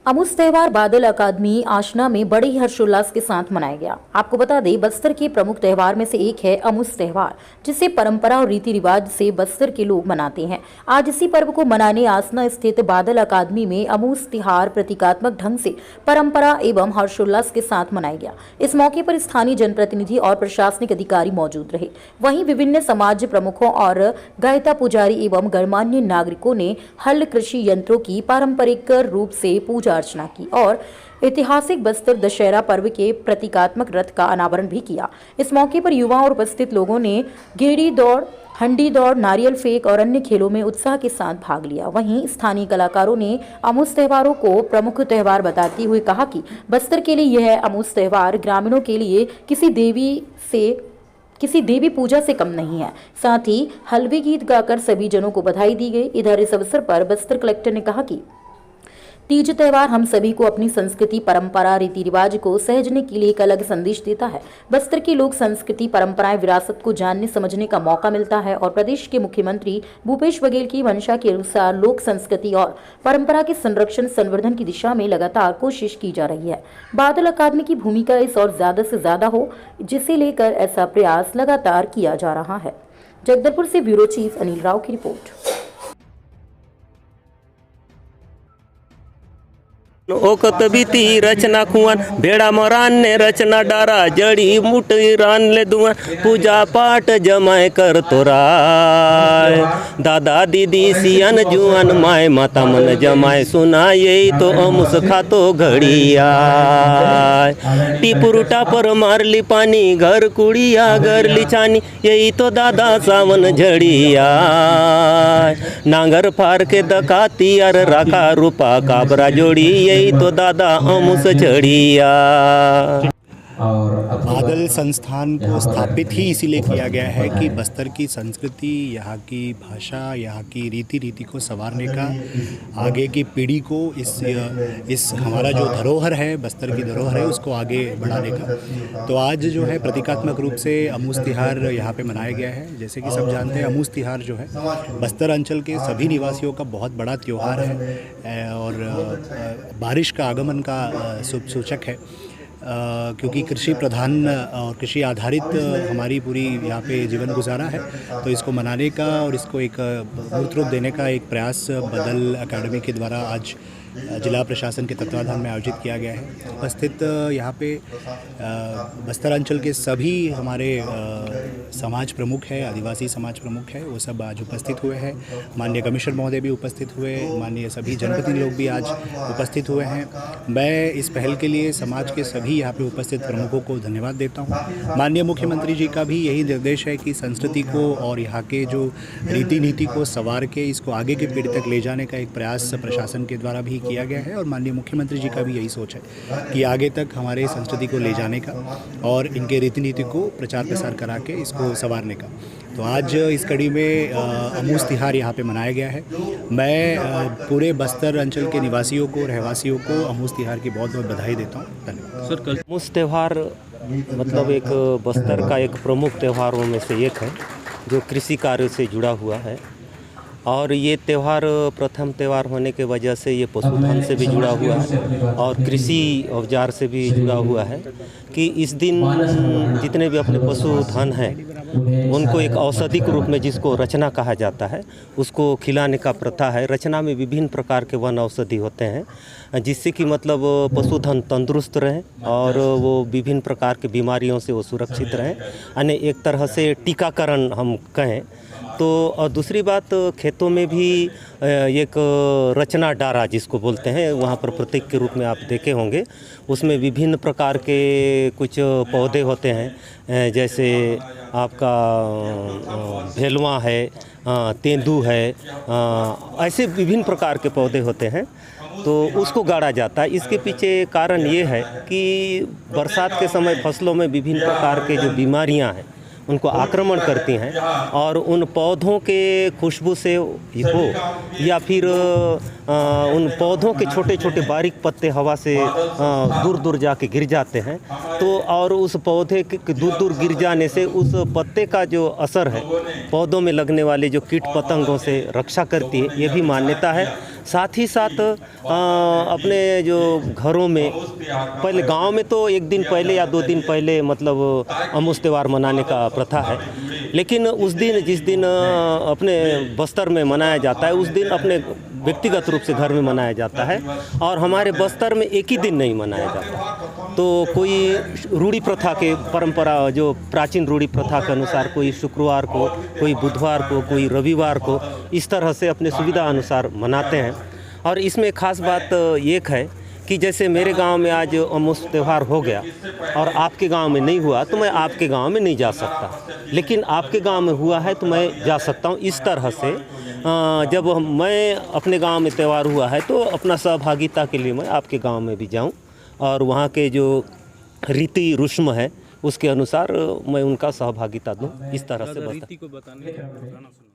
अमुस त्योहार बादल अकादमी आशना में बड़े ही हर्षोल्लास के साथ मनाया गया। आपको बता दें, बस्तर के प्रमुख त्योहार में से एक है अमुस त्योहार, जिसे परंपरा और रीति रिवाज से बस्तर के लोग मनाते हैं। आज इसी पर्व को मनाने आसना स्थित बादल अकादमी में अमुस त्योहार प्रतीकात्मक ढंग से परंपरा एवं हर्षोल्लास के साथ मनाया गया। इस मौके पर स्थानीय जनप्रतिनिधि और प्रशासनिक अधिकारी मौजूद रहे। वहीं विभिन्न समाज प्रमुखों और गायता पुजारी एवं गणमान्य नागरिकों ने हल कृषि यंत्रों की पारंपरिक रूप से पूजा अर्चना की और ऐतिहासिक बस्तर दशहरा पर्व के प्रतीकात्मक रथ का अनावरण भी किया। इस मौके पर युवा और उपस्थित लोगों ने गेड़ी दौड़, हंडी दौड़, नारियल फेंक और अन्य खेलों में उत्साह के साथ भाग लिया। वहीं स्थानीय कलाकारों ने अमुस त्योहारों को प्रमुख त्योहार बताते हुए कहा कि बस्तर के लिए यह अमुस त्योहार ग्रामीणों के लिए किसी देवी पूजा से कम नहीं है। साथ ही हलवे गीत गाकर सभी जनों को बधाई दी गई। इधर इस अवसर पर बस्तर कलेक्टर ने कहा कि तीज त्योहार हम सभी को अपनी संस्कृति, परंपरा, रीति रिवाज को सहेजने के लिए एक अलग संदेश देता है। बस्तर के लोक संस्कृति, परंपराएं, विरासत को जानने समझने का मौका मिलता है और प्रदेश के मुख्यमंत्री भूपेश बघेल की मंशा के अनुसार लोक संस्कृति और परंपरा के संरक्षण संवर्धन की दिशा में लगातार कोशिश की जा रही है। बादल अकादमी की भूमिका इस और ज्यादा से ज्यादा हो, जिसे लेकर ऐसा प्रयास लगातार किया जा रहा है। जगदलपुर से ब्यूरो चीफ अनिल राव की रिपोर्ट। ओकत बीती रचना कुआन भेड़ा मरान ने रचना डारा जड़ी मुटी रान ले दुआ पूजा पाठ जमाए कर तोराय दादा दीदी सियन जुआन माए माता मन जमाए सुना यही तो अमुस खातो घड़िया टिपुर टापर मारली पानी घर कुड़िया घर लिचानी यही तो दादा सावन झड़िया नांगर फार के दकाती अर राखा रूपा काबरा जोड़ी यही तो दादा अमुस चढ़िया। बादल संस्थान को स्थापित ही इसीलिए किया गया है कि बस्तर की संस्कृति, यहाँ की भाषा, यहाँ की रीति को संवारने का, आगे की पीढ़ी को इस हमारा जो धरोहर है, बस्तर की धरोहर है, उसको आगे बढ़ाने का। तो आज जो है प्रतीकात्मक रूप से अमुस तिहार यहाँ पे मनाया गया है। जैसे कि सब जानते हैं, अमुस तिहार जो है बस्तर अंचल के सभी निवासियों का बहुत बड़ा त्यौहार है और बारिश का आगमन का शुभ सूचक है। क्योंकि कृषि प्रधान और कृषि आधारित हमारी पूरी यहाँ पे जीवन गुजारा है, तो इसको मनाने का और इसको एक मूर्त रूप देने का एक प्रयास बादल अकादमी के द्वारा आज जिला प्रशासन के तत्वाधान में आयोजित किया गया है। उपस्थित यहाँ पे बस्तर अंचल के सभी हमारे समाज प्रमुख है, आदिवासी समाज प्रमुख है, वो सब आज उपस्थित हुए हैं। माननीय कमिश्नर महोदय भी उपस्थित हुए, माननीय सभी जनप्रतिनिधि लोग भी आज उपस्थित हुए हैं। मैं इस पहल के लिए समाज के सभी यहाँ पे उपस्थित प्रमुखों को धन्यवाद देता हूँ। माननीय मुख्यमंत्री जी का भी यही निर्देश है कि संस्कृति को और यहाँ के जो रीति नीति को संवार के इसको आगे की पीढ़ी तक ले जाने का एक प्रयास प्रशासन के द्वारा भी किया गया है और माननीय मुख्यमंत्री जी का भी यही सोच है कि आगे तक हमारे संस्कृति को ले जाने का और इनके रीति नीति को प्रचार प्रसार करा के इसको संवारने का। तो आज इस कड़ी में अमुस तिहार यहाँ पे मनाया गया है। मैं पूरे बस्तर अंचल के निवासियों को, रहवासियों को अमुस तिहार की बहुत बहुत बधाई देता हूँ। धन्यवाद सर। कल अमुस त्यौहार मतलब एक बस्तर का एक प्रमुख त्योहारों में से एक है जो कृषि कार्य से जुड़ा हुआ है और ये त्यौहार प्रथम त्यौहार होने के वजह से ये पशुधन से भी जुड़ा हुआ है और कृषि औजार से भी जुड़ा हुआ है कि इस दिन जितने भी अपने पशुधन हैं उनको एक औषधि के रूप में, जिसको रचना कहा जाता है, उसको खिलाने का प्रथा है। रचना में विभिन्न प्रकार के वन औषधि होते हैं जिससे कि मतलब पशुधन तंदुरुस्त रहें और वो विभिन्न प्रकार के बीमारियों से वो सुरक्षित रहें, यानी एक तरह से टीकाकरण हम कहें तो। और दूसरी बात, खेतों में भी एक रचना डारा जिसको बोलते हैं, वहाँ पर प्रतीक के रूप में आप देखे होंगे, उसमें विभिन्न प्रकार के कुछ पौधे होते हैं, जैसे आपका भेलवा है, तेंदू है, ऐसे विभिन्न प्रकार के पौधे होते हैं, तो उसको गाड़ा जाता है। इसके पीछे कारण ये है कि बरसात के समय फसलों में विभिन्न प्रकार के जो बीमारियां हैं उनको आक्रमण करती हैं और उन पौधों के खुशबू से हो या फिर उन पौधों के छोटे छोटे बारीक पत्ते हवा से दूर दूर जाके गिर जाते हैं, तो और उस पौधे के दूर दूर गिर जाने से उस पत्ते का जो असर है पौधों में लगने वाले जो कीट पतंगों से रक्षा करती है, ये भी मान्यता है। साथ ही साथ अपने जो घरों में पहले गांव में तो एक दिन पहले या 2 दिन पहले मतलब अमूस त्यौहार मनाने का प्रथा है, लेकिन उस दिन जिस दिन अपने बस्तर में मनाया जाता है उस दिन अपने व्यक्तिगत रूप से घर में मनाया जाता है और हमारे बस्तर में एक ही दिन नहीं मनाया जाता। तो कोई रूढ़ी प्रथा के परंपरा जो प्राचीन रूढ़ी प्रथा के अनुसार कोई शुक्रवार को, कोई बुधवार को, कोई रविवार को इस तरह से अपने सुविधा अनुसार मनाते हैं। और इसमें खास बात एक है कि जैसे मेरे गांव में आज अमूस त्यौहार हो गया और आपके गांव में नहीं हुआ तो मैं आपके गांव में नहीं जा सकता, लेकिन आपके गांव में हुआ है तो मैं जा सकता हूं। इस तरह से जब मैं अपने गांव में त्यौहार हुआ है तो अपना सहभागिता के लिए मैं आपके गांव में भी जाऊं और वहां के जो रीति रस्म है उसके अनुसार मैं उनका सहभागिता दूं। इस तरह से रीति को बताने